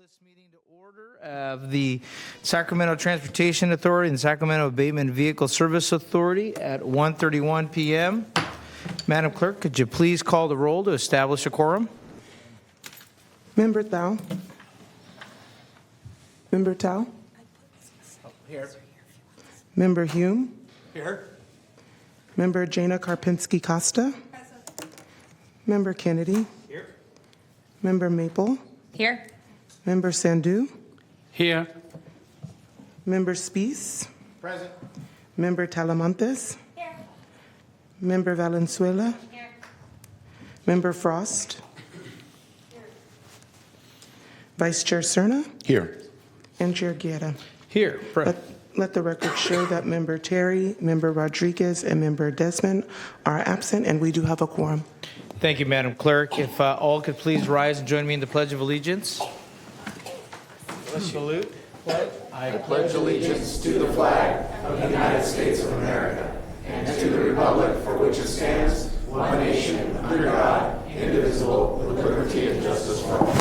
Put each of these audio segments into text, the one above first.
this meeting to order of the Sacramento Transportation Authority and Sacramento Abatement Vehicle Service Authority at 1:31 p.m. Madam Clerk, could you please call the roll to establish a quorum? Member Thao. Member Tao. Here. Member Hume. Here. Member Jana Karpinski-Costa. Member Kennedy. Here. Member Maple. Here. Member Sandhu. Here. Member Speece. Present. Member Talamantes. Here. Member Valenzuela. Here. Member Frost. Vice Chair Cerna. Here. And Chair Guerra. Here. Present. Let the record show that Member Terry, Member Rodriguez, and Member Desmond are absent, and we do have a quorum. Thank you, Madam Clerk. If all could please rise and join me in the Pledge of Allegiance. Let's salute. I pledge allegiance to the flag of the United States of America and to the republic for which it stands, one nation, under God, indivisible, with liberty and justice for all.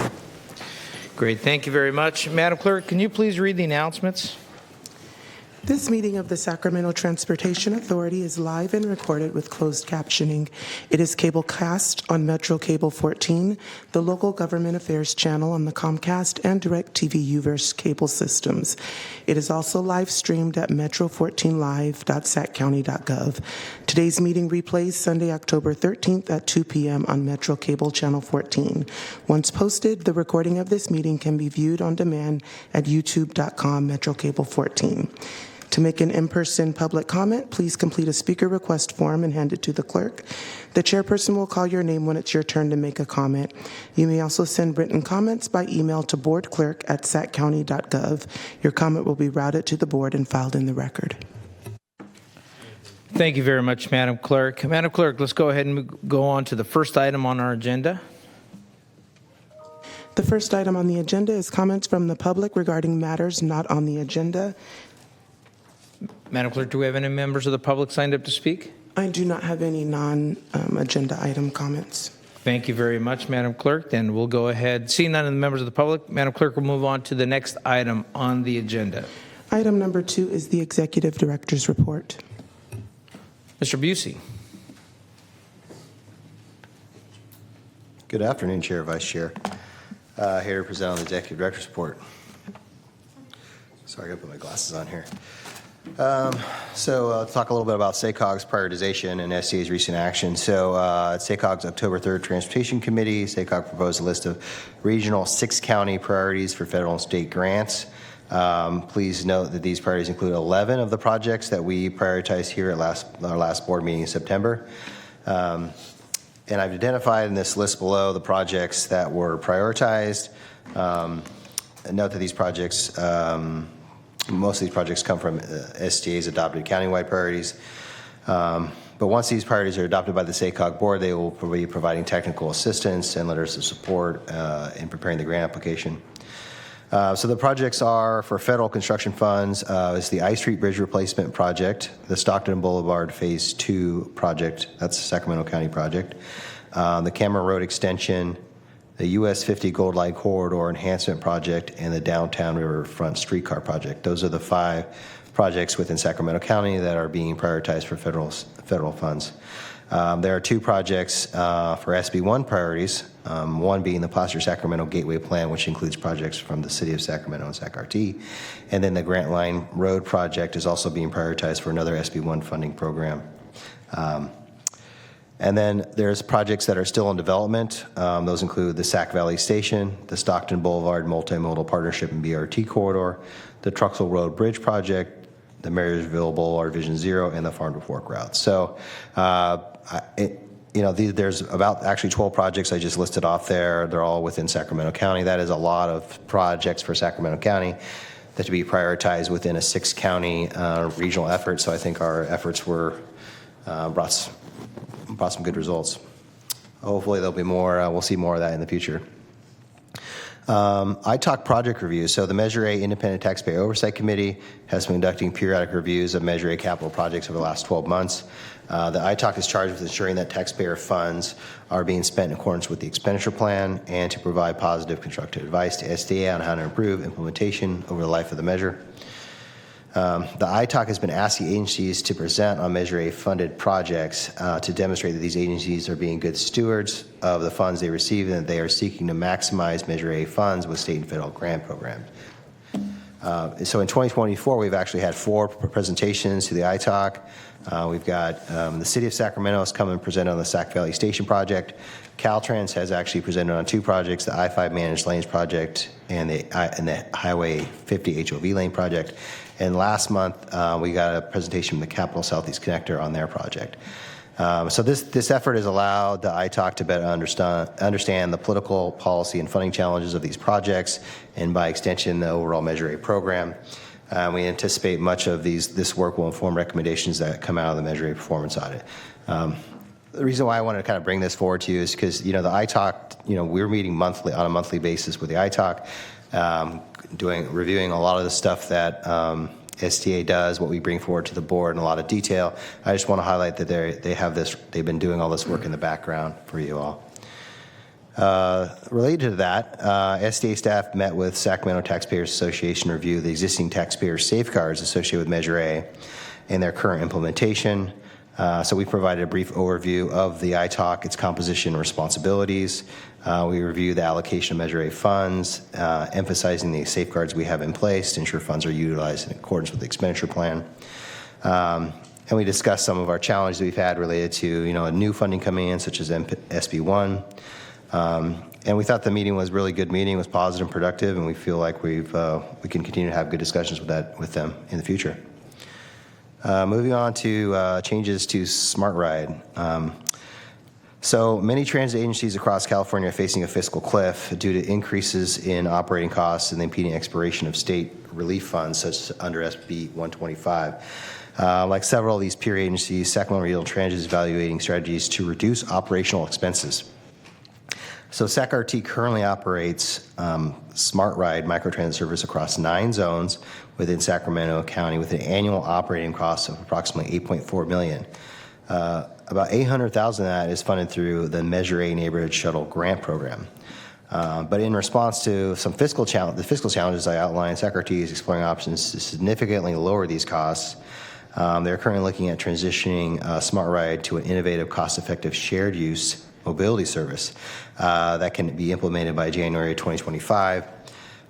Great. Thank you very much. Madam Clerk, can you please read the announcements? This meeting of the Sacramento Transportation Authority is live and recorded with closed captioning. It is cablecast on Metro Cable 14, the local government affairs channel on the Comcast and DirecTV Uverse cable systems. It is also live streamed at metro14live.saccounty.gov. Today's meeting replays Sunday, October 13th at 2 p.m. on Metro Cable Channel 14. Once posted, the recording of this meeting can be viewed on demand at youtube.com Metro Cable 14. To make an in-person public comment, please complete a speaker request form and hand it to the clerk. The chairperson will call your name when it's your turn to make a comment. You may also send written comments by email to boardclerk@saccounty.gov. Your comment will be routed to the board and filed in the record. Thank you very much, Madam Clerk. Madam Clerk, let's go ahead and go on to the first item on our agenda. The first item on the agenda is comments from the public regarding matters not on the agenda. Madam Clerk, do we have any members of the public signed up to speak? I do not have any non-agenda item comments. Thank you very much, Madam Clerk. Then we'll go ahead. Seeing none of the members of the public, Madam Clerk will move on to the next item on the agenda. Item number 2 is the Executive Director's Report. Mr. Busey. Good afternoon, Chair, Vice Chair. Here to present on the Executive Director's Report. Sorry, I got to put my glasses on here. Talk a little bit about SACOG's prioritization and SCA's recent action. At SACOG's October 3rd Transportation Committee, SACOG proposed a list of regional 6-county priorities for federal and state grants. Please note that these priorities include 11 of the projects that we prioritized here at our last board meeting in September. And I've identified in this list below the projects that were prioritized. Note that these projects, most of these projects come from STA's adopted countywide priorities. But once these priorities are adopted by the SACOG board, they will be providing technical assistance and letters of support in preparing the grant application. So the projects are for federal construction funds. Is the I Street Bridge Replacement Project, the Stockton Boulevard Phase 2 project, that's the Sacramento County project, the Cameron Road Extension, the US 50 Gold Line Corridor Enhancement Project, and the Downtown Riverfront Streetcar Project. Those are the 5 projects within Sacramento County that are being prioritized for federal funds. There are 2 projects for SB1 priorities, one being the Placer Sacramento Gateway Plan, which includes projects from the City of Sacramento and SAC-RT. And then the Grant Line Road Project is also being prioritized for another SB1 funding program. And then there's projects that are still in development. Those include the Sac Valley Station, the Stockton Boulevard Multimodal Partnership and BRT Corridor, the Truxell Road Bridge Project, the Marysville Boulevard Vision Zero, and the Farm to Fork route. So, there's about actually 12 projects I just listed off there. They're all within Sacramento County. That is a lot of projects for Sacramento County that to be prioritized within a 6-county regional effort. So I think our efforts were brought some good results. Hopefully there'll be more, we'll see more of that in the future. ITALC project review. So the Measure A Independent Taxpayer Oversight Committee has been conducting periodic reviews of Measure A capital projects over the last 12 months. The ITOC is charged with ensuring that taxpayer funds are being spent in accordance with the expenditure plan and to provide positive constructive advice to SDA on how to improve implementation over the life of the measure. The ITOC has been asking agencies to present on Measure A funded projects to demonstrate that these agencies are being good stewards of the funds they receive and that they are seeking to maximize Measure A funds with state and federal grant programs. So in 2024, we've actually had 4 presentations to the ITOC. We've got the City of Sacramento has come and presented on the Sac Valley Station project. Caltrans has actually presented on 2 projects, the I-5 Managed Lanes project and the Highway 50 HOV lane project. And last month, we got a presentation from the Capital Southeast Connector on their project. So this effort has allowed the ITOC to better understand the political, policy, and funding challenges of these projects, and by extension, the overall Measure A program. We anticipate much of this work will inform recommendations that come out of the Measure A performance audit. The reason why I wanted to kind of bring this forward to you is because, the ITOC, we're meeting on a monthly basis with the ITOC, reviewing a lot of the stuff that STA does, what we bring forward to the board in a lot of detail. I just want to highlight that they've been doing all this work in the background for you all. Related to that, STA staff met with Sacramento Taxpayers Association to review the existing taxpayer safeguards associated with Measure A and their current implementation. So we provided a brief overview of the ITOC, its composition and responsibilities. We reviewed the allocation of Measure A funds, emphasizing the safeguards we have in place to ensure funds are utilized in accordance with the expenditure plan. And we discussed some of our challenges we've had related to, new funding coming in, such as SB1. And we thought the meeting was a really good meeting, was positive and productive, and we feel like we can continue to have good discussions with them in the future. Moving on to changes to Smart Ride. So many transit agencies across California are facing a fiscal cliff due to increases in operating costs and the impeding expiration of state relief funds, such as under SB 125. Like several of these peer agencies, Sacramento Regional Transit is evaluating strategies to reduce operational expenses. So SAC-RT currently operates Smart Ride microtransit service across 9 zones within Sacramento County with an annual operating cost of approximately $8.4 million. About $800,000 of that is funded through the Measure A Neighborhood Shuttle Grant Program. But in response to the fiscal challenges I outlined, SAC-RT is exploring options to significantly lower these costs. They're currently looking at transitioning Smart Ride to an innovative, cost-effective shared use mobility service that can be implemented by January 2025.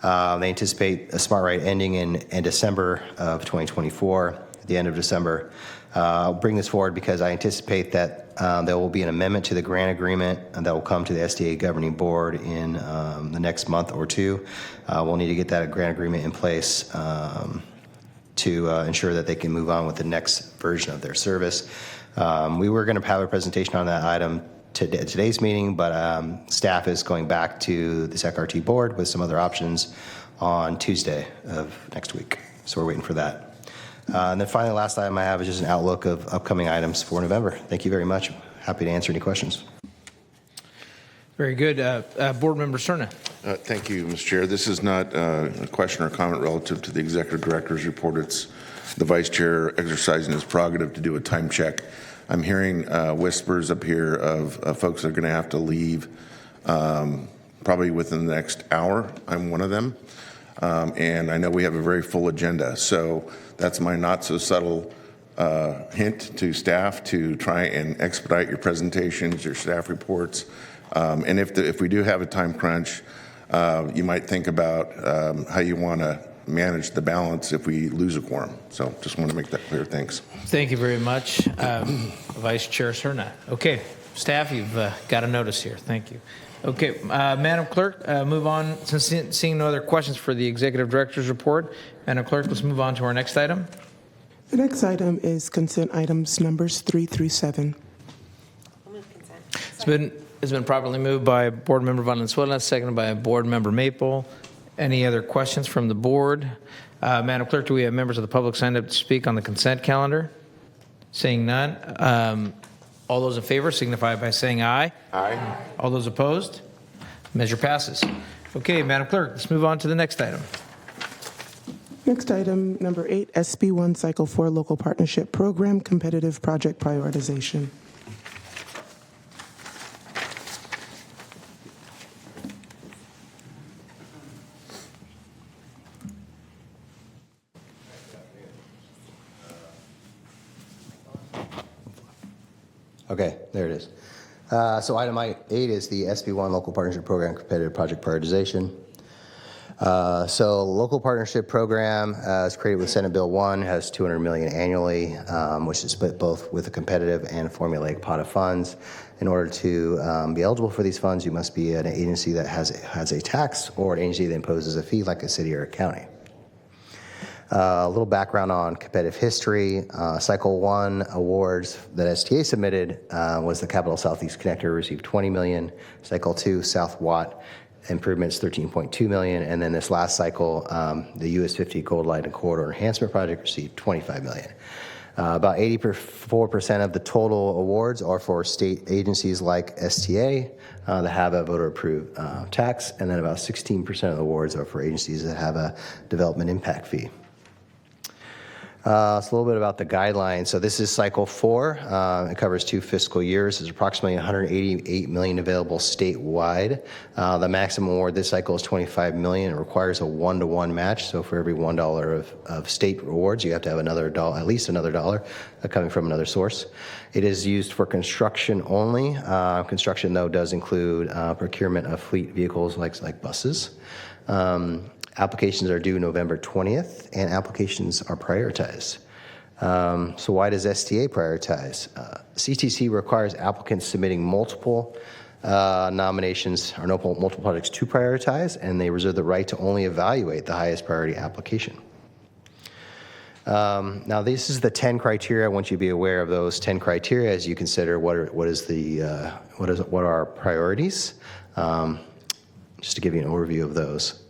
They anticipate a Smart Ride ending in December of 2024, at the end of December. I'll bring this forward because I anticipate that there will be an amendment to the grant agreement that will come to the SDA governing board in the next month or 2. We'll need to get that grant agreement in place to ensure that they can move on with the next version of their service. We were going to have a presentation on that item today's meeting, but staff is going back to the SAC-RT board with some other options on Tuesday of next week. So we're waiting for that. And then finally, last item I have is just an outlook of upcoming items for November. Thank you very much. Happy to answer any questions. Very good. Board Member Cerna. Thank you, Mr. Chair. This is not a question or comment relative to the Executive Director's report. It's the Vice Chair exercising his prerogative to do a time check. I'm hearing whispers up here of folks that are going to have to leave probably within the next hour. I'm one of them. And I know we have a very full agenda. So that's my not so subtle hint to staff to try and expedite your presentations, your staff reports. And if we do have a time crunch, you might think about how you want to manage the balance if we lose a quorum. So just want to make that clear. Thanks. Thank you very much, Vice Chair Cerna. Okay, staff, you've got a notice here. Thank you. Okay, Madam Clerk, move on. Since seeing no other questions for the Executive Director's report, Madam Clerk, let's move on to our next item. The next item is consent items numbers 3 through 7. I'll move consent. It's been properly moved by Board Member Valenzuela, seconded by Board Member Maple. Any other questions from the board? Madam Clerk, do we have members of the public signed up to speak on the consent calendar? Seeing none. All those in favor signify by saying aye. Aye. All those opposed? Measure passes. Okay, Madam Clerk, let's move on to the next item. Next item, number 8, SB1 Cycle 4 Local Partnership Program Competitive Project Prioritization. Okay, there it is. So item 8 is the SB1 Local Partnership Program Competitive Project Prioritization. So local partnership program is created with Senate Bill 1, has $200 million annually, which is split both with a competitive and formulaic pot of funds. In order to be eligible for these funds, you must be an agency that has a tax or an agency that imposes a fee like a city or a county. A little background on competitive history. Cycle 1 awards that STA submitted was the Capital Southeast Connector, received $20 million. Cycle 2, South Watt improvements, $13.2 million. And then this last cycle, the US 50 Gold Line and Corridor Enhancement Project received $25 million. About 84% of the total awards are for state agencies like STA that have a voter-approved tax, and then about 16% of the awards are for agencies that have a development impact fee. So a little bit about the guidelines. So this is cycle 4. It covers 2 fiscal years. There's approximately $188 million available statewide. The maximum award this cycle is $25 million. It requires a 1-to-1 match. So for every $1 of state awards, you have to have another dollar, at least another dollar, coming from another source. It is used for construction only. Construction, though, does include procurement of fleet vehicles like buses. Applications are due November 20th, and applications are prioritized. So why does STA prioritize? CTC requires applicants submitting multiple nominations or multiple projects to prioritize, and they reserve the right to only evaluate the highest priority application. Now, this is the 10 criteria. I want you to be aware of those 10 criteria as you consider what are our priorities. Just to give you an overview of those.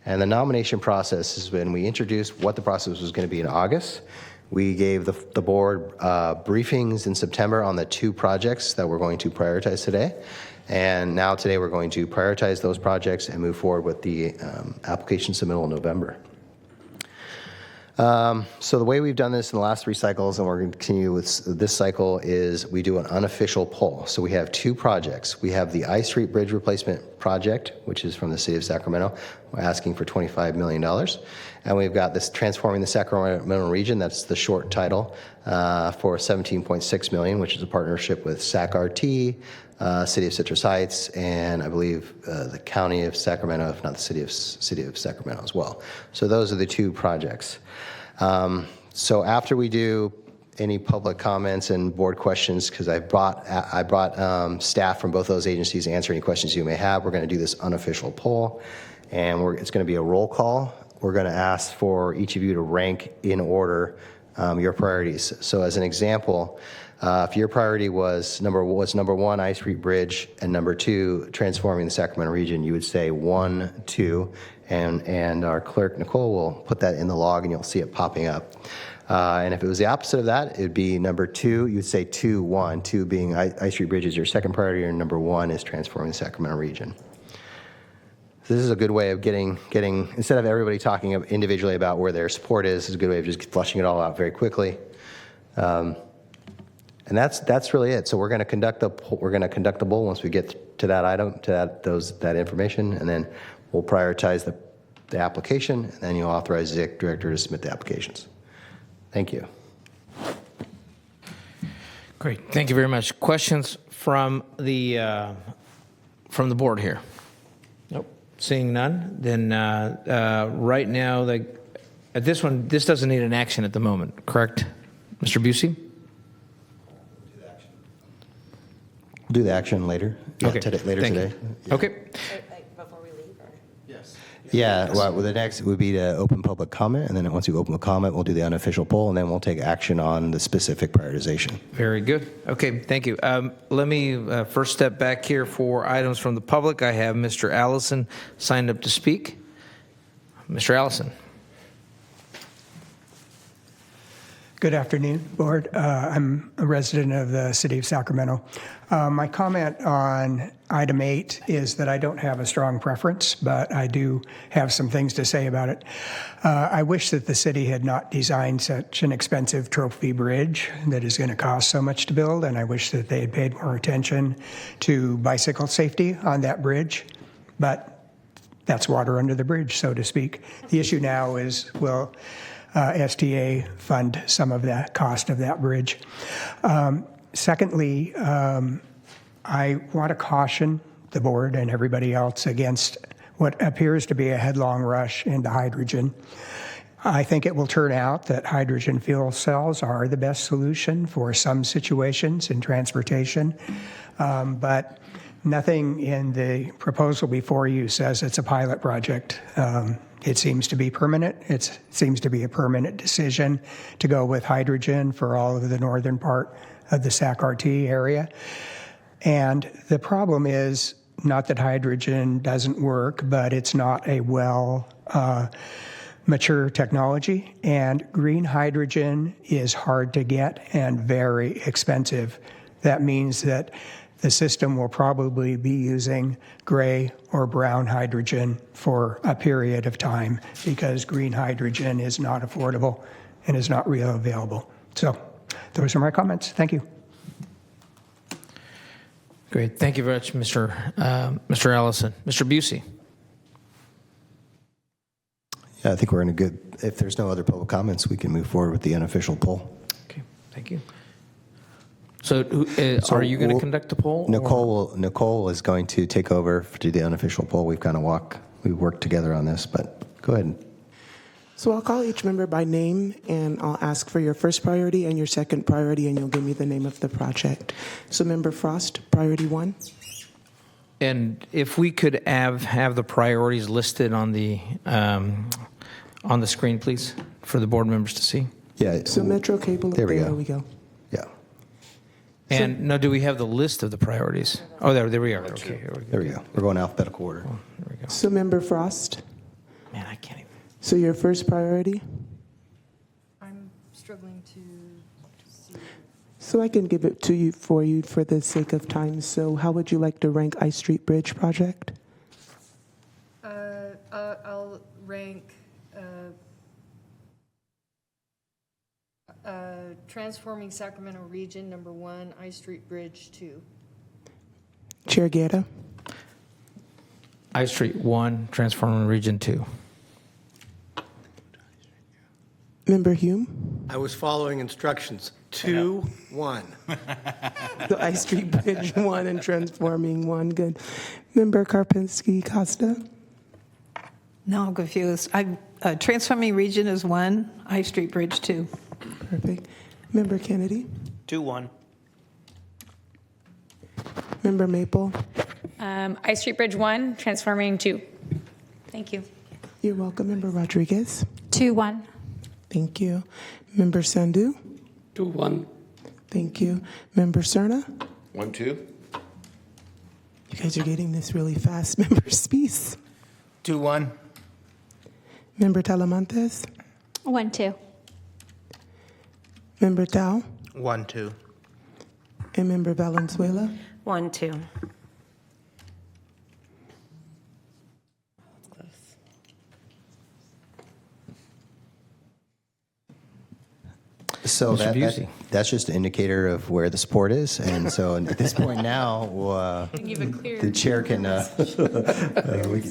And the nomination process is when we introduced what the process was going to be in August. We gave the board briefings in September on the 2 projects that we're going to prioritize today. And now today we're going to prioritize those projects and move forward with the application submittal in November. So the way we've done this in the last 3 cycles, and we're going to continue with this cycle, is we do an unofficial poll. So we have 2 projects. We have the I Street Bridge Replacement Project, which is from the city of Sacramento. We're asking for $25 million. And we've got this Transforming the Sacramento Region, that's the short title, for $17.6 million, which is a partnership with SAC-RT, City of Citrus Heights, and I believe the County of Sacramento, if not the City of Sacramento as well. So those are the 2 projects. So after we do any public comments and board questions, because I brought staff from both those agencies to answer any questions you may have, we're going to do this unofficial poll, and it's going to be a roll call. We're going to ask for each of you to rank in order your priorities. So as an example, if your priority was number 1, I Street Bridge, and number 2, Transforming the Sacramento Region, you would say 1, 2, and our clerk, Nicole, will put that in the log, and you'll see it popping up. And if it was the opposite of that, it would be number 2, you would say 2, 1, 2 being I Street Bridge is your second priority, and number 1 is Transforming the Sacramento Region. So this is a good way of getting instead of everybody talking individually about where their support is a good way of just flushing it all out very quickly. And that's really it. So we're going to conduct the poll once we get to that item, to that information, and then we'll prioritize the application, and then you'll authorize the director to submit the applications. Thank you. Great. Thank you very much. Questions from the board here? Nope. Seeing none, then right now, this doesn't need an action at the moment, correct, Mr. Busey? We'll do the action later. Okay. Later Thank today. you. Yeah. Okay. Like before we leave, or? Yes. Yeah, well, the next would be to open public comment, and then once you open the comment, we'll do the unofficial poll, and then we'll take action on the specific prioritization. Very good. Okay, thank you. Let me first step back here for items from the public. I have Mr. Allison signed up to speak. Mr. Allison. Good afternoon, Board. I'm a resident of the city of Sacramento. My comment on item 8 is that I don't have a strong preference, but I do have some things to say about it. I wish that the city had not designed such an expensive trophy bridge that is going to cost so much to build, and I wish that they had paid more attention to bicycle safety on that bridge. But that's water under the bridge, so to speak. The issue now is, will STA fund some of that cost of that bridge? Secondly, I want to caution the board and everybody else against what appears to be a headlong rush into hydrogen. I think it will turn out that hydrogen fuel cells are the best solution for some situations in transportation, but nothing in the proposal before you says it's a pilot project. It seems to be permanent. It seems to be a permanent decision to go with hydrogen for all of the northern part of the SAC-RT area. And the problem is not that hydrogen doesn't work, but it's not a mature technology. And green hydrogen is hard to get and very expensive. That means that the system will probably be using gray or brown hydrogen for a period of time because green hydrogen is not affordable and is not really available. So those are my comments. Thank you. Great. Thank you very much, Mr. Ellison. Mr. Busey. Yeah, I think we're in a good, if there's no other public comments, we can move forward with the unofficial poll. Okay, thank you. So, are you going to conduct the poll? Nicole is going to take over to do the unofficial poll. We worked together on this, but go ahead. So I'll call each member by name, and I'll ask for your first priority and your second priority, and you'll give me the name of the project. So Member Frost, priority 1. And if we could have the priorities listed on the screen, please, for the board members to see. Yeah. So Metro Cable, There we we go. Yeah. And now, do we have the list of the priorities? Oh, there we are. Okay, here we go. There we go. We're going alphabetical order. Oh, there we go. So Member Frost, Man, I can't even. so your first priority? I'm struggling to see. So I can give it to you for the sake of time. So how would you like to rank I Street Bridge project? I'll rank Transforming Sacramento Region, number 1, I Street Bridge, 2. Chair Guerra, I Street 1, Transforming Region 2. Member Hume, I was following instructions. 2, 1. the I Street Bridge 1 and Transforming 1, good. Member Karpinski Costa, No, I'm confused. Transforming Region is 1, I Street Bridge 2. perfect. Member Kennedy, 2-1. Member Maple, I Street Bridge 1, Transforming 2. Thank you. you're welcome. Member Rodriguez, 2-1. thank you. Member Sandhu, 2-1. thank you. Member Cerna, 1-2. you guys are getting this really fast. Member Spies, 2-1. Member Talamantes, 1-2. Member Tao, 1-2. and Member Valenzuela. 1-2. So Mr. Busey. that's just an indicator of where the support is. And so at this point now, the chair can,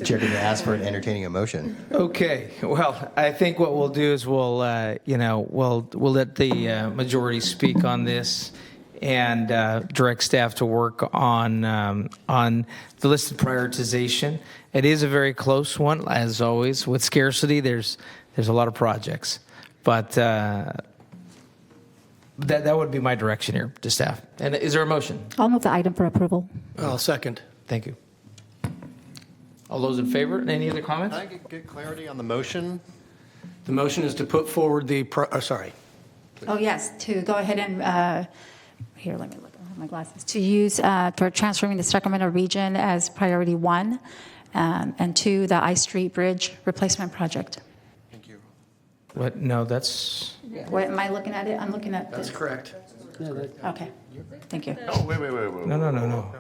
chair can ask for an entertaining a motion. Okay. Well, I think what we'll do is we'll let the majority speak on this and direct staff to work on the listed prioritization. It is a very close one, as always. With scarcity, there's a lot of projects, but that would be my direction here to staff. And is there a motion? I'll move the item for approval. I'll second. Thank you. All those in favor? Any other comments? Can I get clarity on the motion? The motion is to put forward the, Oh, yes, to go ahead and, here, let me look at my glasses. To use for transforming the Sacramento region as priority 1, and 2, the I Street Bridge replacement project. Thank you. What, no, that's, What, am I looking at it? I'm looking at That's this. correct. Okay, thank you. Oh, wait. no.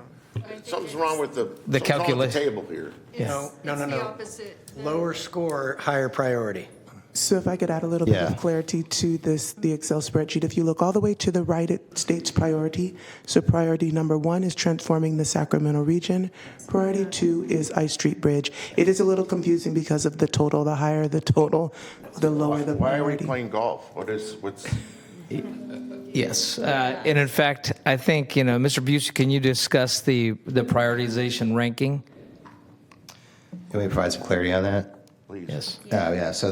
Something's wrong with the calculation. table here. No. It's the opposite. Lower score, higher priority. So if I could add a little bit Yeah. of clarity to this, the Excel spreadsheet, if you look all the way to the right, it states priority. So priority number 1 is transforming the Sacramento region. Priority 2 is Ice Street Bridge. It is a little confusing because of the total. The higher the total, the lower the Why are we priority. playing golf? What's? Yes, and in fact, I think, Mr. Busey, can you discuss the prioritization ranking? Can we provide some clarity on that? Please. Yes. Yeah, so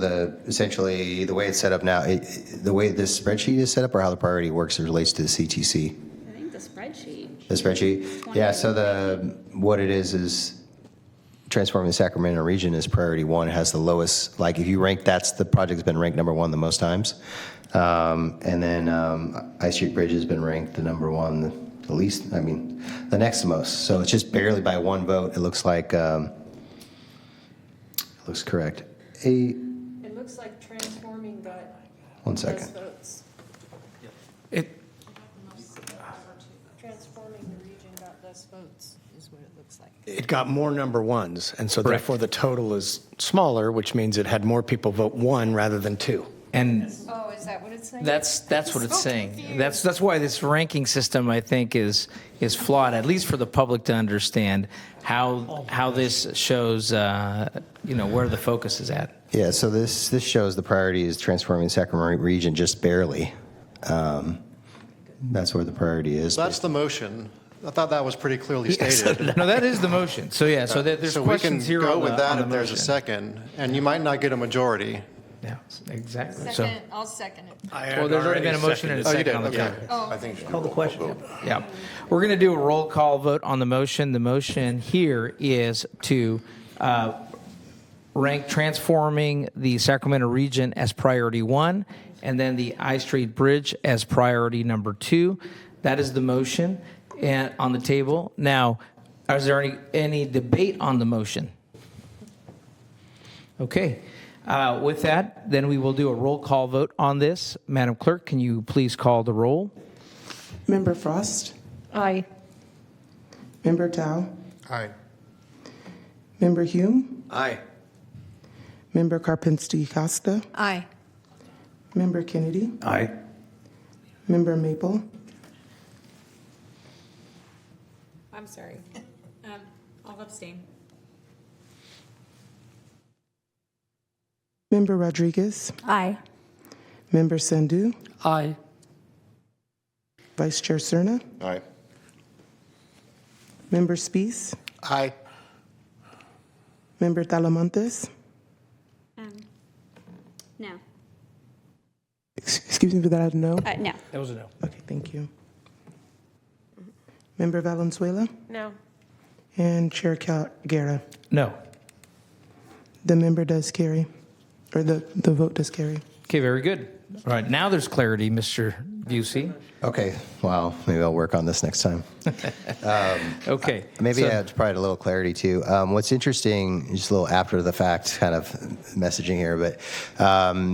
essentially, the way it's set up now, the way this spreadsheet is set up or how the priority works relates to the CTC? I think the spreadsheet. The spreadsheet? Yeah, so what it is transforming the Sacramento region is priority 1. It has the lowest, like if you rank, the project's been ranked number 1 the most times. And then Ice Street Bridge has been ranked the number 1 the least, the next most. So it's just barely by 1 vote. It looks like, looks correct. It looks like transforming got 1 less second. votes. It, Transforming the region got less votes, is what it looks like. It got more number ones, and so Correct. therefore the total is smaller, which means it had more people vote 1 rather than 2. and Oh, is that what it's saying? that's what it's So saying. confused. That's why this ranking system, I think, is flawed, at least for the public to understand how this shows, where the focus is at. Yeah, so this shows the priority is transforming the Sacramento region just barely. That's where the priority is. That's the motion. I thought that was pretty clearly stated. No, that is the motion. So, yeah, so there's So we can questions here go on with the, that on the if there's a motion. second, and you might not get a majority. Yeah, exactly. So, Second, I'll second it. well, there's already been a motion and a Oh, you second did, on the okay. table. Oh, I think. Call the question. Yeah. We're going to do a roll call vote on the motion. The motion here is to rank transforming the Sacramento region as priority 1, and then the I Street Bridge as priority number 2. That is the motion and on the table. Now, is there any debate on the motion? Okay. With that, then we will do a roll call vote on this. Madam Clerk, can you please call the roll? Member Frost? aye. Member Tao? Aye. Member Hume? Aye. Member Karpinski Costa? Aye. Member Kennedy? Aye. Member Maple? I'm sorry. I'll abstain. Member Rodriguez? Aye. Member Sandhu? Aye. Vice Chair Cerna? Aye. Member Spees? Aye. Member Talamantes? No. Excuse me for that, no? No. That was a no. Okay, thank you. Member Valenzuela? No. And Chair Guerra? No. The member does carry, or the vote does carry. Okay, very good. All right, now there's clarity, Mr. Busey. Okay, wow, maybe I'll work on this next time. Okay. Maybe so- to provide a little clarity too. What's interesting, just a little after the fact kind of messaging here, but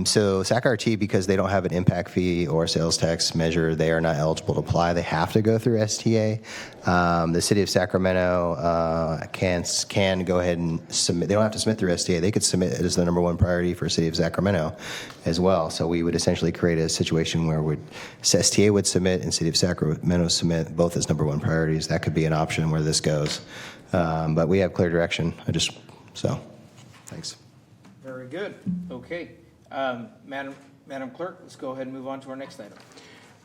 so SAC-RT, because they don't have an impact fee or sales tax measure, they are not eligible to apply. They have to go through STA. The city of Sacramento can go ahead and submit. They don't have to submit through STA. They could submit it as the number 1 priority for city of Sacramento as well. So we would essentially create a situation where STA would submit and city of Sacramento submit both as number 1 priorities. That could be an option where this goes. But we have clear direction. Thanks. Very good. Okay. Madam Clerk, let's go ahead and move on to our next item.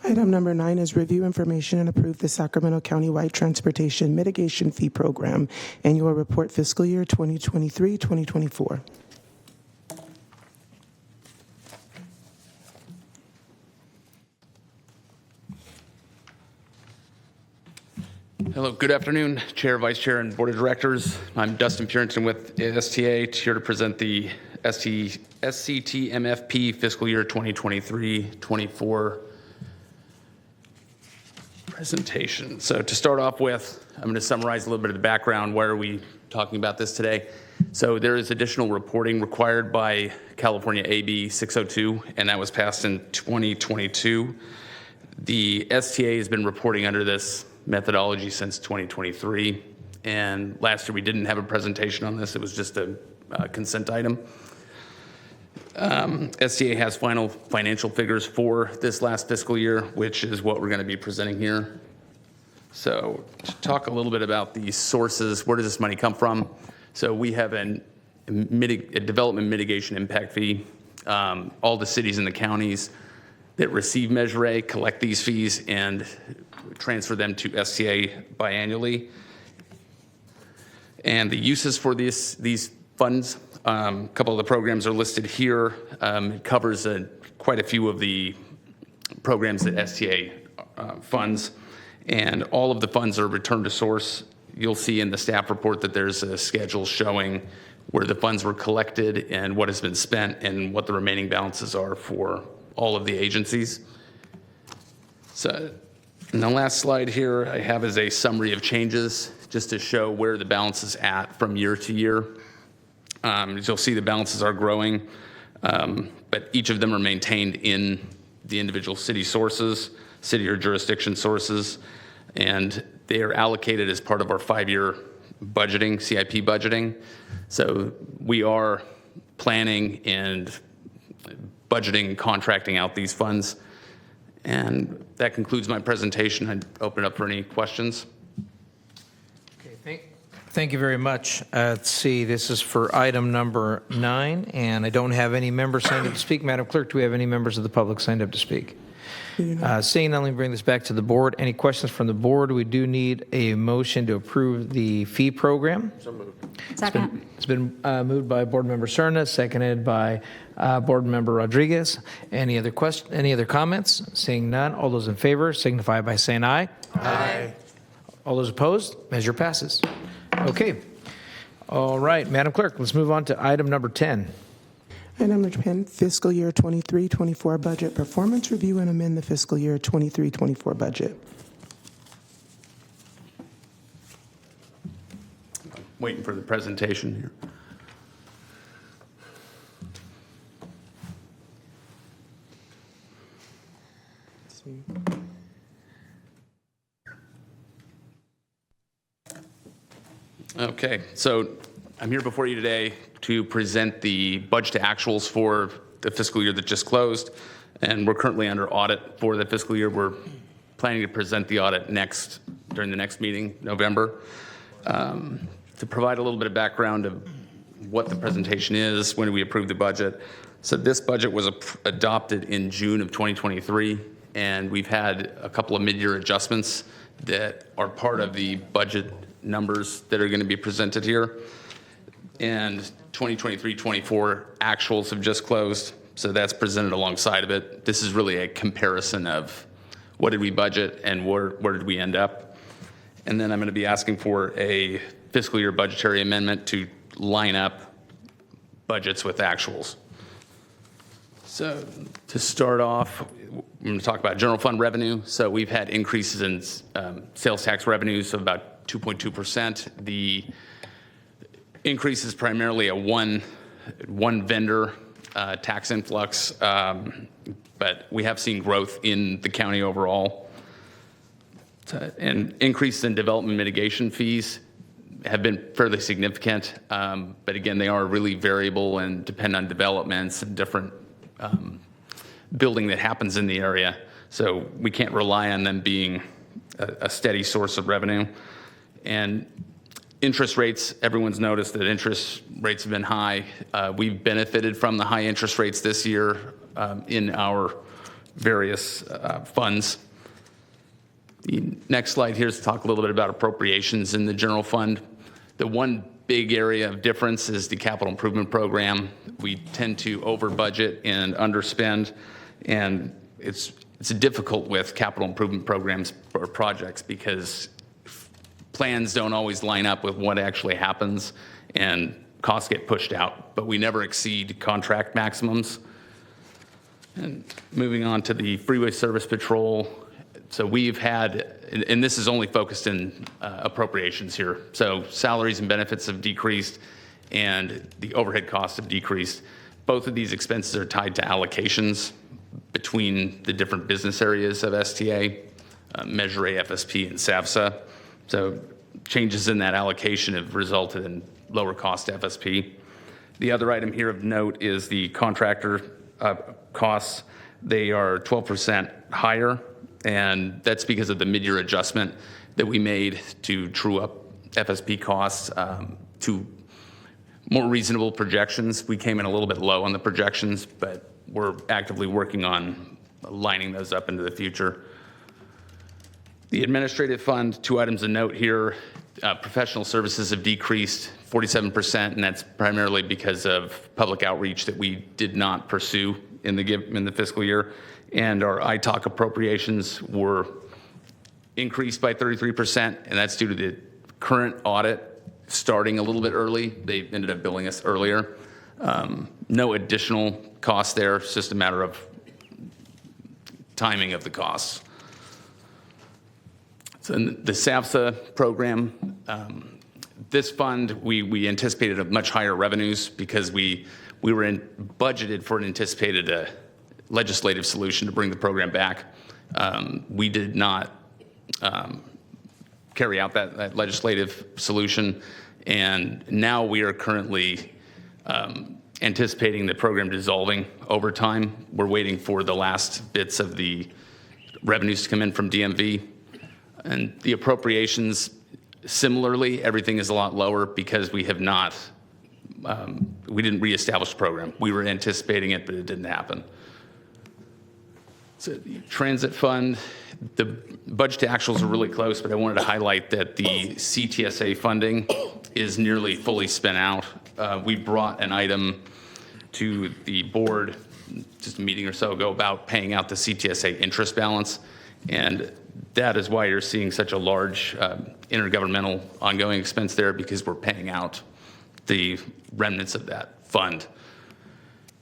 Item number 9 is review information and approve the Sacramento Countywide Transportation Mitigation Fee Program Annual Report Fiscal Year 2023-2024. Hello, good afternoon, Chair, Vice Chair, and Board of Directors. I'm Dustin Purinton with STA, here to present the SCTMFP Fiscal Year 2023-24 presentation. So to start off with, I'm going to summarize a little bit of the background. Why are we talking about this today? So there is additional reporting required by California AB 602, and that was passed in 2022. The STA has been reporting under this methodology since 2023, and last year we didn't have a presentation on this. It was just a consent item. STA has final financial figures for this last fiscal year, which is what we're going to be presenting here. So to talk a little bit about the sources, where does this money come from? So we have a development mitigation impact fee. All the cities and the counties that receive Measure A collect these fees and transfer them to STA biannually. And the uses for these funds, a couple of the programs are listed here. It covers quite a few of the programs that STA funds, and all of the funds are returned to source. You'll see in the staff report that there's a schedule showing where the funds were collected and what has been spent and what the remaining balances are for all of the agencies. So, and the last slide here I have is a summary of changes just to show where the balance is at from year to year. As you'll see, the balances are growing, but each of them are maintained in the individual city sources, city or jurisdiction sources, and they are allocated as part of our 5-year budgeting, CIP budgeting. So we are planning and budgeting, contracting out these funds. And that concludes my presentation. I'd open it up for any questions. Okay, thank you very much. Let's see, this is for item number 9, and I don't have any members signed up to speak. Madam Clerk, do we have any members of the public signed up to speak? Seeing none, let me bring this back to the board. Any questions from the board? We do need a motion to approve the fee program. So moved. Second. It's been moved by Board Member Cerna, seconded by Board Member Rodriguez. Any other comments? Seeing none, all those in favor signify by saying aye. Aye. All those opposed? Measure passes. Okay. All right, Madam Clerk, let's move on to item number 10. Item number 10, fiscal year 23-24 budget performance review and amend the fiscal year 23-24 budget. Waiting for the presentation here. Okay, so I'm here before you today to present the budget to actuals for the fiscal year that just closed, and we're currently under audit for the fiscal year. We're planning to present the audit during the next meeting, November. To provide a little bit of background of what the presentation is, when we approved the budget. So this budget was adopted in June of 2023, and we've had a couple of mid-year adjustments that are part of the budget numbers that are going to be presented here. And 2023-24 actuals have just closed, so that's presented alongside of it. This is really a comparison of what did we budget and where did we end up. And then I'm going to be asking for a fiscal year budgetary amendment to line up budgets with actuals. So to start off, I'm going to talk about general fund revenue. So we've had increases in sales tax revenues of about 2.2%. The increase is primarily a one vendor tax influx, but we have seen growth in the county overall. And increases in development mitigation fees have been fairly significant, but again, they are really variable and depend on developments and different building that happens in the area. So we can't rely on them being a steady source of revenue. And interest rates, everyone's noticed that interest rates have been high. We've benefited from the high interest rates this year in our various funds. The next slide here is to talk a little bit about appropriations in the general fund. The one big area of difference is the capital improvement program. We tend to over budget and underspend, and it's difficult with capital improvement programs or projects because plans don't always line up with what actually happens and costs get pushed out, but we never exceed contract maximums. And moving on to the freeway service patrol. So we've had, and this is only focused in appropriations here. So salaries and benefits have decreased, and the overhead costs have decreased. Both of these expenses are tied to allocations between the different business areas of STA, Measure A, FSP, and SAVSA. So changes in that allocation have resulted in lower cost FSP. The other item here of note is the contractor costs. They are 12% higher, and that's because of the mid-year adjustment that we made to true up FSP costs to more reasonable projections. We came in a little bit low on the projections, but we're actively working on lining those up into the future. The administrative fund, 2 items of note here. Professional services have decreased 47%, and that's primarily because of public outreach that we did not pursue in the fiscal year. And our ITALC appropriations were increased by 33%, and that's due to the current audit starting a little bit early. They ended up billing us earlier. No additional cost there. It's just a matter of timing of the costs. So in the SAVSA program, this fund, we anticipated much higher revenues because we were budgeted for an anticipated legislative solution to bring the program back. We did not carry out that legislative solution, and now we are currently anticipating the program dissolving over time. We're waiting for the last bits of the revenues to come in from DMV, and the appropriations, similarly, everything is a lot lower because we have not, we didn't reestablish the program. We were anticipating it, but it didn't happen. So the transit fund, the budget to actuals are really close, but I wanted to highlight that the CTSA funding is nearly fully spent out. We brought an item to the board just a meeting or so ago about paying out the CTSA interest balance, and that is why you're seeing such a large intergovernmental ongoing expense there, because we're paying out the remnants of that fund.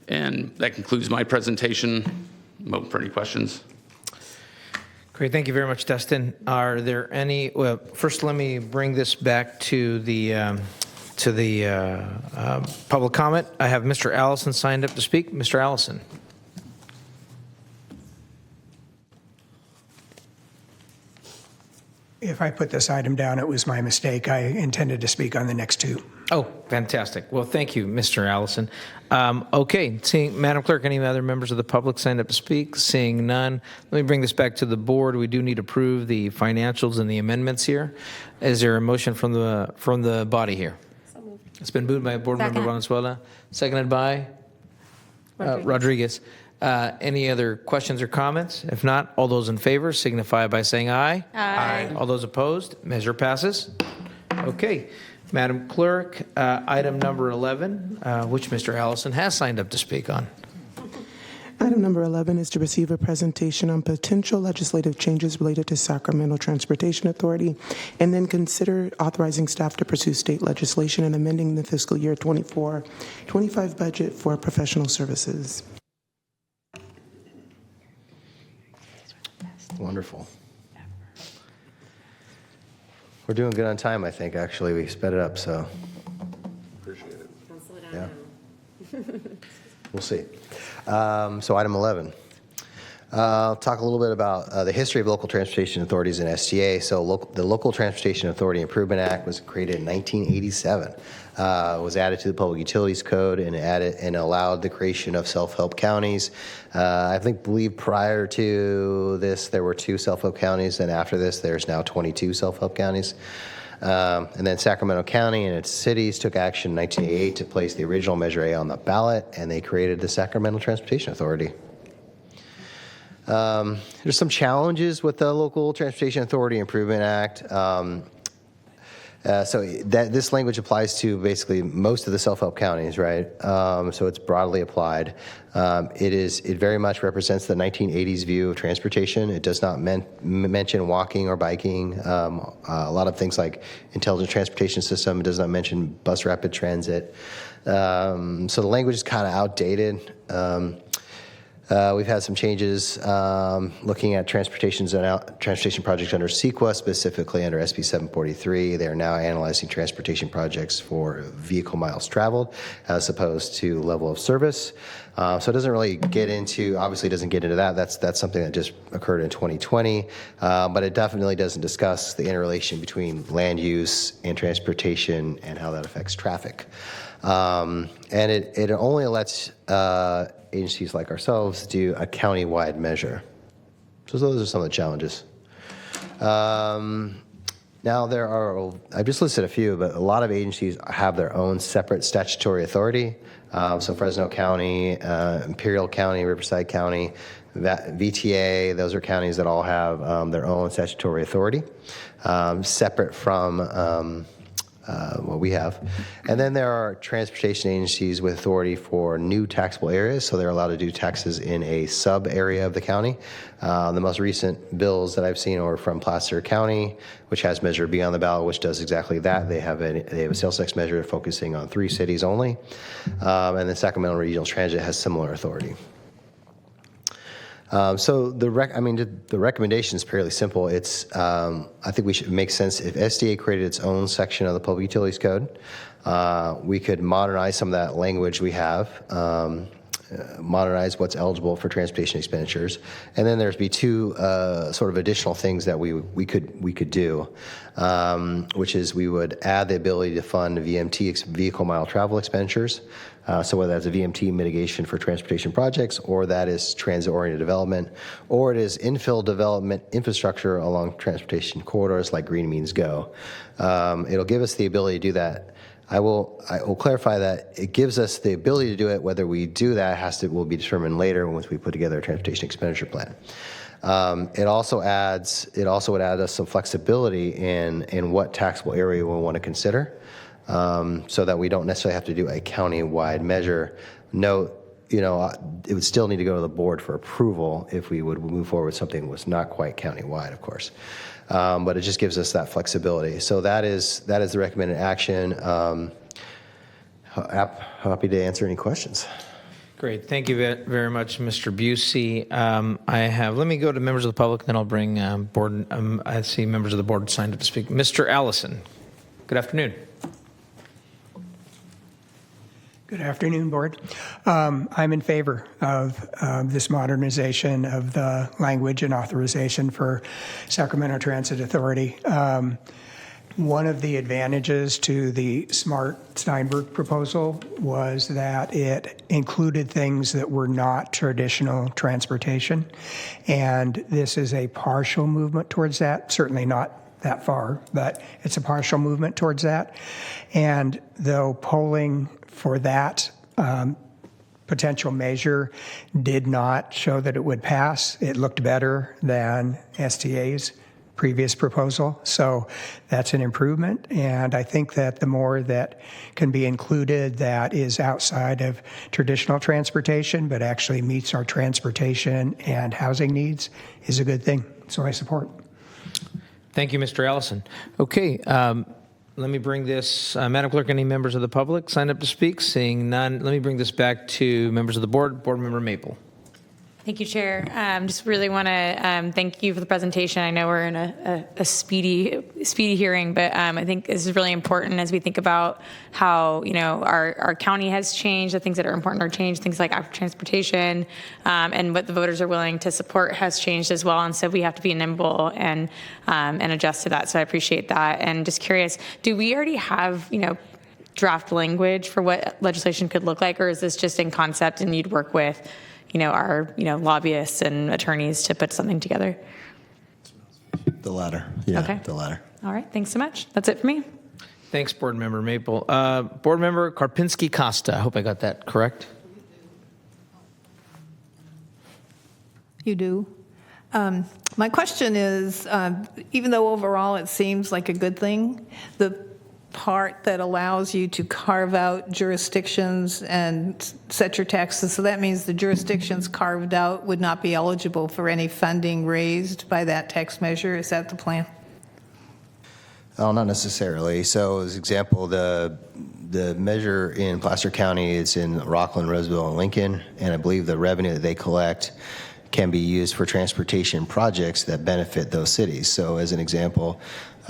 And that concludes my presentation. I'm open for any questions. Great, thank you very much, Dustin. Are there any, well, first let me bring this back to the public comment. I have Mr. Allison signed up to speak. Mr. Allison. If I put this item down, it was my mistake. I intended to speak on the next 2. Oh, fantastic. Well, thank you, Mr. Allison. Okay, Madam Clerk, any other members of the public signed up to speak? Seeing none, let me bring this back to the board. We do need to approve the financials and the amendments here. Is there a motion from the body here? So moved. It's been moved by Board Member Valenzuela, seconded by Rodriguez. Any other questions or comments? If not, all those in favor signify by saying aye. Aye. All those opposed, measure passes. Okay. Madam Clerk, item number 11, which Mr. Allison has signed up to speak on. Item number 11 is to receive a presentation on potential legislative changes related to Sacramento Transportation Authority, and then consider authorizing staff to pursue state legislation and amending the fiscal year 24-25 budget for professional services. Wonderful. We're doing good on time, I think, actually. We sped it up, so. Appreciate it. Don't slow down Yeah. We'll see. So item 11. I'll talk a little bit about the history of local transportation authorities in STA. So the Local Transportation Authority Improvement Act was created in 1987. Was added to the Public Utilities Code and allowed the creation of self-help counties. I believe prior to this there were 2 self-help counties, and after this there's now 22 self-help counties. And then Sacramento County and its cities took action in 1988 to place the original Measure A on the ballot, and they created the Sacramento Transportation Authority. There's some challenges with the Local Transportation Authority Improvement Act. So this language applies to basically most of the self-help counties, right? So it's broadly applied. It very much represents the 1980s view of transportation. It does not mention walking or biking. A lot of things like intelligent transportation system. It does not mention bus rapid transit. So the language is kind of outdated. We've had some changes looking at transportation projects under CEQA, specifically under SB 743. They are now analyzing transportation projects for vehicle miles traveled as opposed to level of service. So it doesn't really get into, obviously doesn't get into that. That's something that just occurred in 2020, but it definitely doesn't discuss the interrelation between land use and transportation and how that affects traffic. And it only lets agencies like ourselves do a county-wide measure. So those are some of the challenges. Now there are, I've just listed a few, but a lot of agencies have their own separate statutory authority. So Fresno County, Imperial County, Riverside County, VTA, those are counties that all have their own statutory authority, separate from what we have. And then there are transportation agencies with authority for new taxable areas, so they're allowed to do taxes in a sub-area of the county. The most recent bills that I've seen are from Placer County, which has Measure B on the ballot, which does exactly that. They have a sales tax measure focusing on 3 cities only, and the Sacramento Regional Transit has similar authority. So the recommendation is fairly simple. It's I think it makes sense if SDA created its own section of the Public Utilities Code. We could modernize some of that language we have, modernize what's eligible for transportation expenditures, and then there's be 2 sort of additional things that we could do, which is we would add the ability to fund VMT vehicle mile travel expenditures. So whether that's a VMT mitigation for transportation projects, or that is transit-oriented development, or it is infill development infrastructure along transportation corridors like Green Means Go. It'll give us the ability to do that. I will clarify that it gives us the ability to do it. Whether we do that will be determined later once we put together a transportation expenditure plan. It also would add us some flexibility in what taxable area we want to consider. So that we don't necessarily have to do a county-wide measure. Note, it would still need to go to the board for approval if we would move forward with something that was not quite county-wide, of course. But it just gives us that flexibility. So that is the recommended action. Happy to answer any questions. Great. Thank you very much, Mr. Busey. Let me go to members of the public, then I'll bring board. I see members of the board signed up to speak. Mr. Allison, good afternoon. Good afternoon, Board. I'm in favor of this modernization of the language and authorization for Sacramento Transit Authority. One of the advantages to the Smart Steinberg proposal was that it included things that were not traditional transportation, and this is a partial movement towards that, certainly not that far, but it's a partial movement towards that. And though polling for that potential measure did not show that it would pass, it looked better than STA's previous proposal. So that's an improvement. And I think that the more that can be included that is outside of traditional transportation, but actually meets our transportation and housing needs is a good thing. So I support. Thank you, Mr. Allison. Okay. Let me bring this, Madam Clerk, any members of the public signed up to speak? Seeing none, let me bring this back to members of the board. Board Member Maple. Thank you, Chair. Just really want to thank you for the presentation. I know we're in a speedy hearing, but I think this is really important as we think about how our county has changed. The things that are important are changed. Things like active transportation and what the voters are willing to support has changed as well. And so we have to be nimble and adjust to that. So I appreciate that. And just curious, do we already have draft language for what legislation could look like, or is this just in concept and you'd work with our lobbyists and attorneys to put something together? The latter. Yeah, okay. The latter. All right. Thanks so much. That's it for me. Thanks, Board Member Maple. Board Member Karpinski-Costa. I hope I got that correct. You do. My question is, even though overall it seems like a good thing, the part that allows you to carve out jurisdictions and set your taxes, so that means the jurisdictions carved out would not be eligible for any funding raised by that tax measure. Is that the plan? Oh, not necessarily. So as an example, the measure in Placer County is in Rockland, Roseville, and Lincoln, and I believe the revenue that they collect can be used for transportation projects that benefit those cities. So as an example,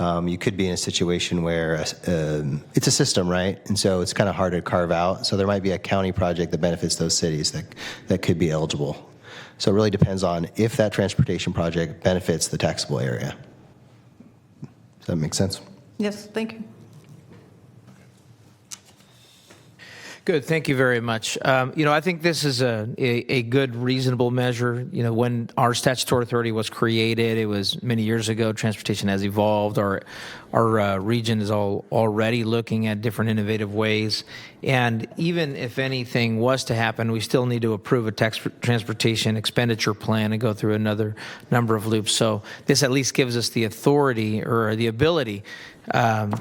you could be in a situation where it's a system, right? And so it's kind of hard to carve out. So there might be a county project that benefits those cities that could be eligible. So it really depends on if that transportation project benefits the taxable area. Does that make sense? Yes, thank you. Good, thank you very much. I think this is a good, reasonable measure. When our statutory authority was created, it was many years ago. Transportation has evolved. Our region is already looking at different innovative ways. And even if anything was to happen, we still need to approve a transportation expenditure plan and go through another number of loops. So this at least gives us the authority or the ability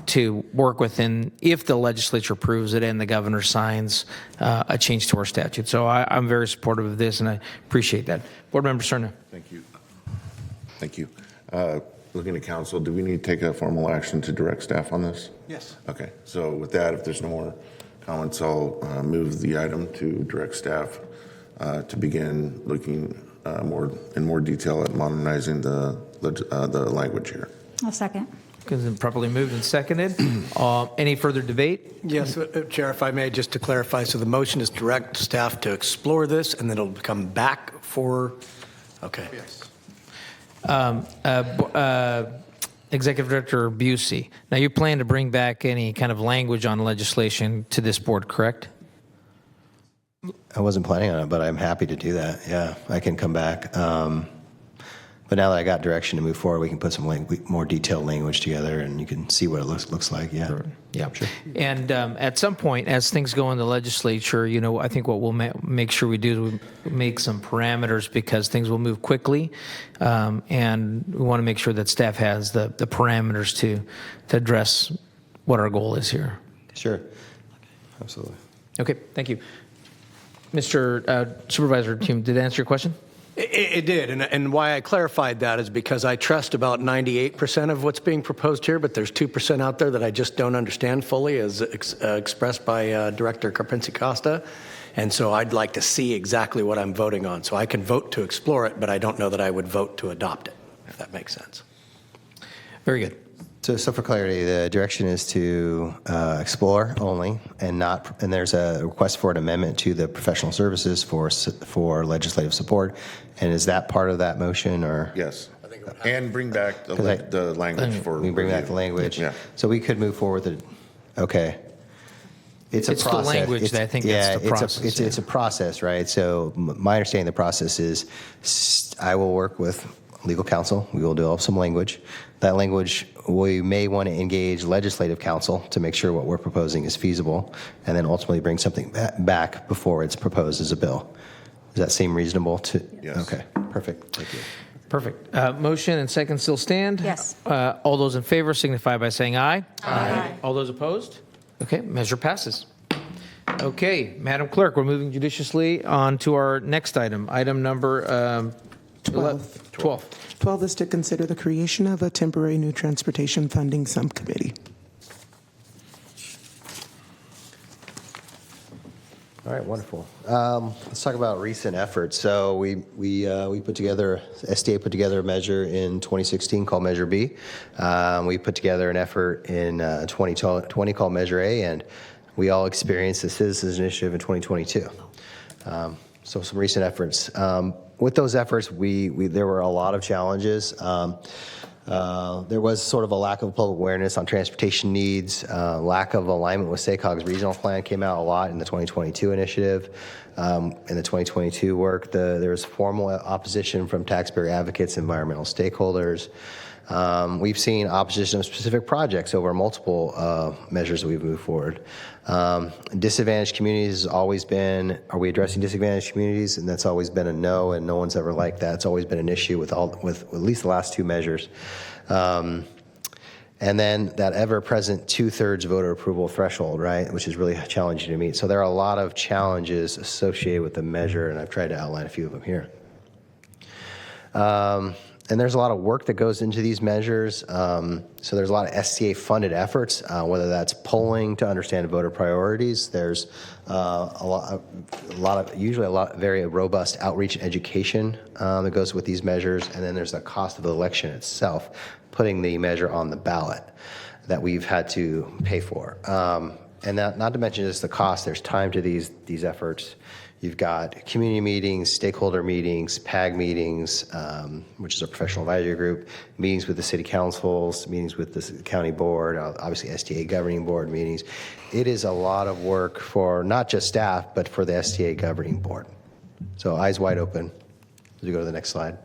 to work within, if the legislature approves it and the governor signs a change to our statute. So I'm very supportive of this, and I appreciate that. Board Member Cerna. Thank you. Thank you. Looking to council, do we need to take a formal action to direct staff on this? Yes. Okay. So with that, if there's no more comments, I'll move the item to direct staff to begin looking in more detail at modernizing the language here. I'll second. Been properly moved and seconded. Any further debate? Yes, Chair, if I may, just to clarify, so the motion is direct staff to explore this, and then it'll come back for, okay. Yes. Executive Director Busey, now you plan to bring back any kind of language on legislation to this board, correct? I wasn't planning on it, but I'm happy to do that. Yeah, I can come back. But now that I got direction to move forward, we can put some more detailed language together, and you can see what it looks like. Yeah, sure. Yeah, sure. And at some point, as things go in the legislature, I think what we'll make sure we do is we make some parameters, because things will move quickly, and we want to make sure that staff has the parameters to address what our goal is here. Sure, absolutely. Okay, thank you, Mr. Supervisor Hume. Did that answer your question? It did, and why I clarified that is because I trust about 98% of what's being proposed here, but there's 2% out there that I just don't understand fully, as expressed by Director Carpinci-Costa, and so I'd like to see exactly what I'm voting on. So I can vote to explore it, but I don't know that I would vote to adopt it, if that makes sense. Very good. So for clarity, the direction is to explore only, and there's a request for an amendment to the professional services for legislative support. And is that part of that motion, or? Yes. And bring back the language for we bring back the language. Yeah. So we could move forward with it. Okay. It's a process. The language that I think that's the process. It's a process, right? So my understanding of the process is I will work with legal counsel. We will develop some language. That language, we may want to engage legislative counsel to make sure what we're proposing is feasible, and then ultimately bring something back before it's proposed as a bill. Does that seem reasonable to? Yes. Okay, perfect. Thank you. Perfect. Motion and second still stand? Yes. All those in favor signify by saying aye. Aye. All those opposed? Okay, measure passes. Okay, Madam Clerk, we're moving judiciously on to our next item. Item number 12. 12 is to consider the creation of a temporary new transportation funding subcommittee. All right, wonderful. Let's talk about recent efforts. So we put together, SDA put together a measure in 2016 called Measure B. We put together an effort in 2020 called Measure A, and we all experienced the Citizens Initiative in 2022. So some recent efforts. With those efforts, there were a lot of challenges. There was sort of a lack of public awareness on transportation needs, lack of alignment with SACOG's regional plan came out a lot in the 2022 initiative. In the 2022 work, there was formal opposition from taxpayer advocates, environmental stakeholders. We've seen opposition of specific projects over multiple measures that we've moved forward. Disadvantaged communities has always been, are we addressing disadvantaged communities? And that's always been a no, and no one's ever liked that. It's always been an issue with at least the last two measures. And then that ever-present 2/3 voter approval threshold, right, which is really challenging to meet. So there are a lot of challenges associated with the measure, and I've tried to outline a few of them here. And there's a lot of work that goes into these measures. So there's a lot of STA-funded efforts, whether that's polling to understand voter priorities. There's very robust outreach and education that goes with these measures. And then there's the cost of the election itself, putting the measure on the ballot that we've had to pay for. And that, not to mention just the cost, there's time to these efforts. You've got community meetings, stakeholder meetings, PAG meetings, which is a professional advisory group, meetings with the city councils, meetings with the county board, obviously STA governing board meetings. It is a lot of work for not just staff, but for the STA governing board. So eyes wide open. As we go to the next slide.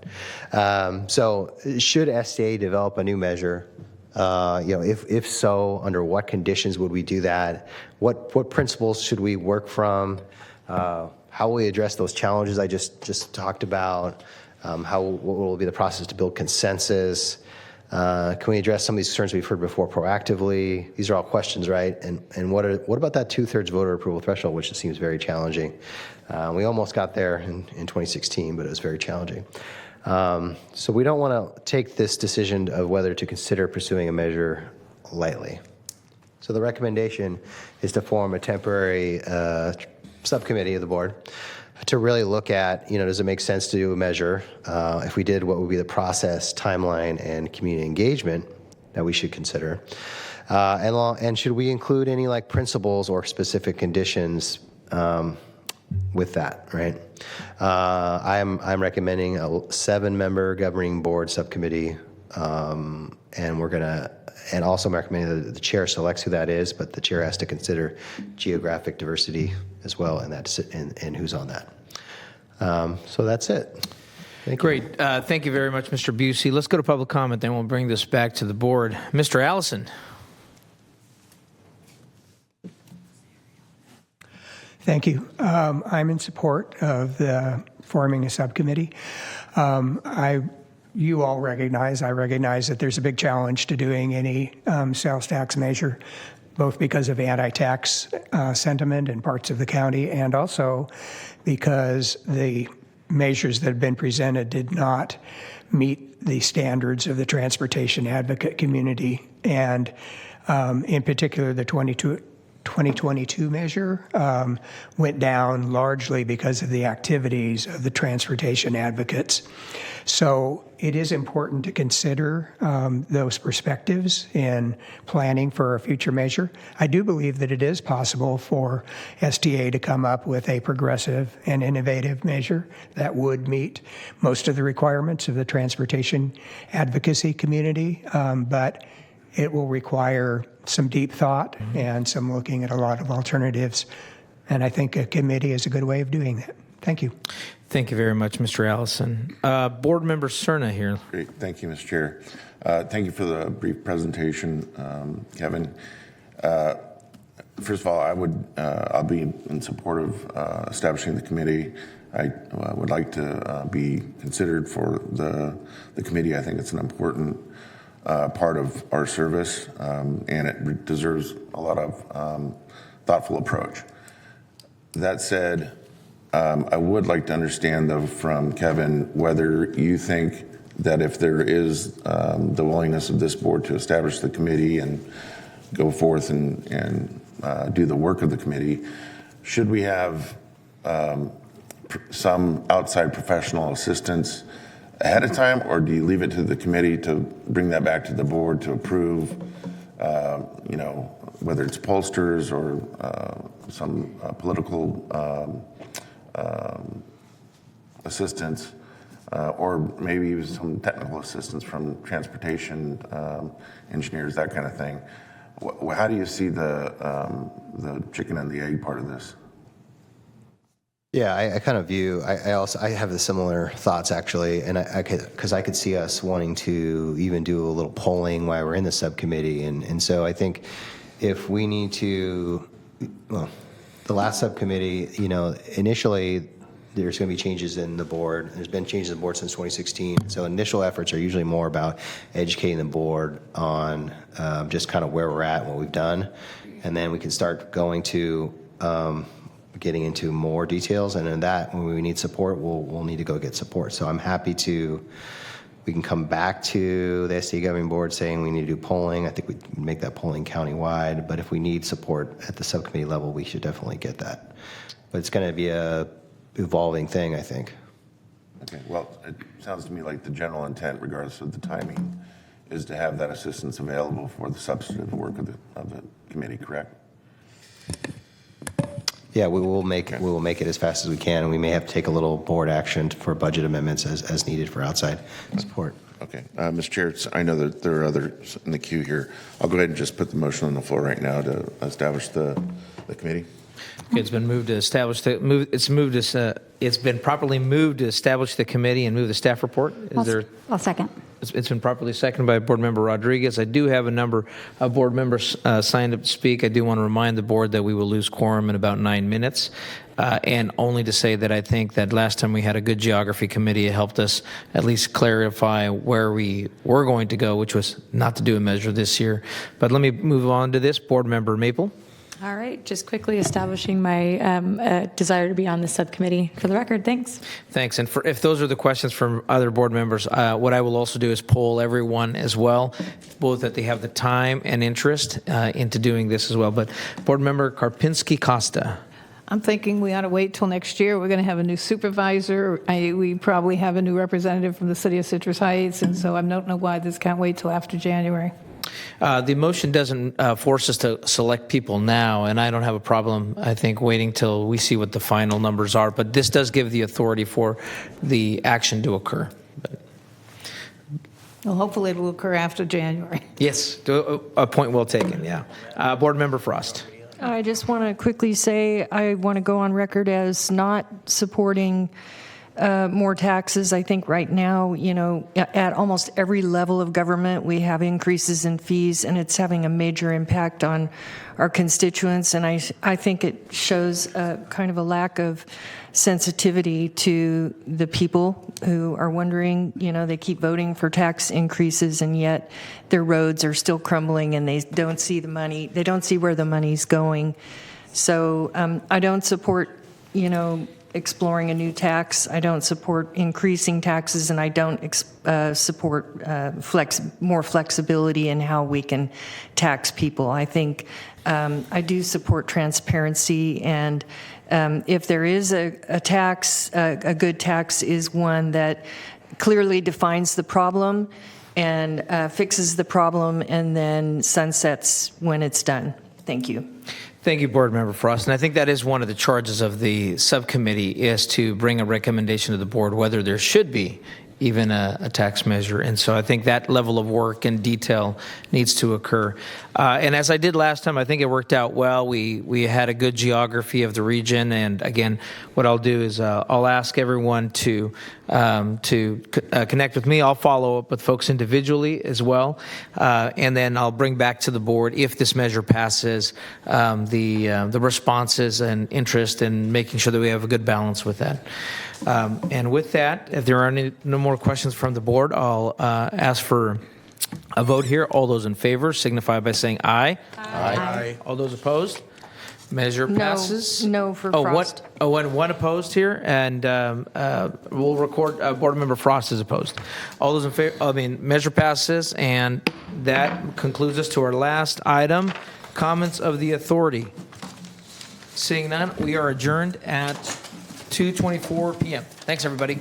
So should STA develop a new measure? If so, under what conditions would we do that? What principles should we work from? How will we address those challenges I just talked about? What will be the process to build consensus? Can we address some of these concerns we've heard before proactively? These are all questions, right? And what about that 2/3 voter approval threshold, which seems very challenging? We almost got there in 2016, but it was very challenging. So we don't want to take this decision of whether to consider pursuing a measure lightly. So the recommendation is to form a temporary subcommittee of the board to really look at, does it make sense to do a measure? If we did, what would be the process, timeline, and community engagement that we should consider? And should we include any principles or specific conditions with that, right? I'm recommending a 7-member governing board subcommittee, and also I'm recommending that the chair selects who that is, but the chair has to consider geographic diversity as well, and who's on that. So that's it. Great. Thank you very much, Mr. Busey. Let's go to public comment, then we'll bring this back to the board. Mr. Allison. you. Thank you. I'm in support of forming a subcommittee. You all I recognize that there's a big challenge to doing any sales tax measure, both because of anti-tax sentiment in parts of the county and also because the measures that have been presented did not meet the standards of the transportation advocate community. And in particular, the 2022 measure went down largely because of the activities of the transportation advocates. So it is important to consider those perspectives in planning for a future measure. I do believe that it is possible for STA to come up with a progressive and innovative measure that would meet most of the requirements of the transportation advocacy community, but it will require some deep thought and some looking at a lot of alternatives. And I think a committee is a good way of doing that. Thank you. Thank you very much, Mr. Allison. Board Member Cerna here. Great. Thank you, Mr. Chair. Thank you for the brief presentation, Kevin. First of all, I'll be in support of establishing the committee. I would like to be considered for the committee. I think it's an important part of our service, and it deserves a lot of thoughtful approach. That said, I would like to understand, though, from Kevin, whether you think that if there is the willingness of this board to establish the committee and go forth and do the work of the committee, should we have some outside professional assistance ahead of time, or do you leave it to the committee to bring that back to the board to approve, whether it's pollsters or some political assistance, or maybe even some technical assistance from transportation engineers, that kind of thing. How do you see the chicken and the egg part of this? Yeah, I kind of view. I have the similar thoughts actually, and because I could see us wanting to even do a little polling while we're in the subcommittee, and so I think if we need to, the last subcommittee, initially there's going to be changes in the board. There's been changes in the board since 2016. So initial efforts are usually more about educating the board on just kind of where we're at, what we've done, and then we can start going to getting into more details. And in that, when we need support, we'll need to go get support. So I'm happy to We can come back to the SDA Governing Board saying we need to do polling. I think we can make that polling countywide, but if we need support at the subcommittee level, we should definitely get that. But it's going to be a evolving thing, I think. Okay, well, it sounds to me like the general intent, regardless of the timing, is to have that assistance available for the substantive work of the committee, correct? Yeah, we will make it as fast as we can, and we may have to take a little board action for budget amendments as needed for outside support. Okay, Mr. Chair, I know that there are others in the queue here. I'll go ahead and just put the motion on the floor right now to establish the committee. Okay, it's been moved to establish it's been properly moved to establish the committee and move the staff report. I'll second. It's been properly seconded by Board Member Rodriguez. I do have a number of board members signed up to speak. I do want to remind the board that we will lose quorum in about 9 minutes. And only to say that I think that last time we had a good geography committee, it helped us at least clarify where we were going to go, which was not to do a measure this year. But let me move on to this. Board Member Maple. All right, just quickly establishing my desire to be on the subcommittee for the record. Thanks. Thanks. And if those are the questions from other board members, what I will also do is poll everyone as well, both that they have the time and interest into doing this as well. But Board Member Karpinski-Costa. I'm thinking we ought to wait till next year. We're going to have a new supervisor. We probably have a new representative from the city of Citrus Heights, and so I don't know why this can't wait till after January. The motion doesn't force us to select people now, and I don't have a problem, I think, waiting till we see what the final numbers are. But this does give the authority for the action to occur. Well, hopefully it will occur after January. Yes, a point well taken, yeah. Board Member Frost. I just want to quickly say I want to go on record as not supporting more taxes. I think right now, at almost every level of government, we have increases in fees, and it's having a major impact on our constituents. And I think it shows kind of a lack of sensitivity to the people who are wondering, they keep voting for tax increases, and yet their roads are still crumbling, and they don't see the money. They don't see where the money's going. So I don't support, exploring a new tax. I don't support increasing taxes, and I don't support more flexibility in how we can tax people. I think I do support transparency, and if there is a tax, a good tax is one that clearly defines the problem and fixes the problem and then sunsets when it's done. Thank you. Thank you, Board Member Frost. And I think that is one of the charges of the subcommittee, is to bring a recommendation to the board whether there should be even a tax measure. And so I think that level of work and detail needs to occur. And as I did last time, I think it worked out well. We had a good geography of the region. And again, what I'll do is I'll ask everyone to connect with me. I'll follow up with folks individually as well. And then I'll bring back to the board, if this measure passes, the responses and interest in making sure that we have a good balance with that. And with that, if there are no more questions from the board, I'll ask for a vote here. All those in favor signify by saying aye. Aye. All those opposed? Measure passes. No for Frost. One opposed here, and we'll record Board Member Frost is opposed. All those in favor, measure passes, and that concludes us to our last item, comments of the authority. Seeing none, we are adjourned at 2:24 p.m. Thanks, everybody.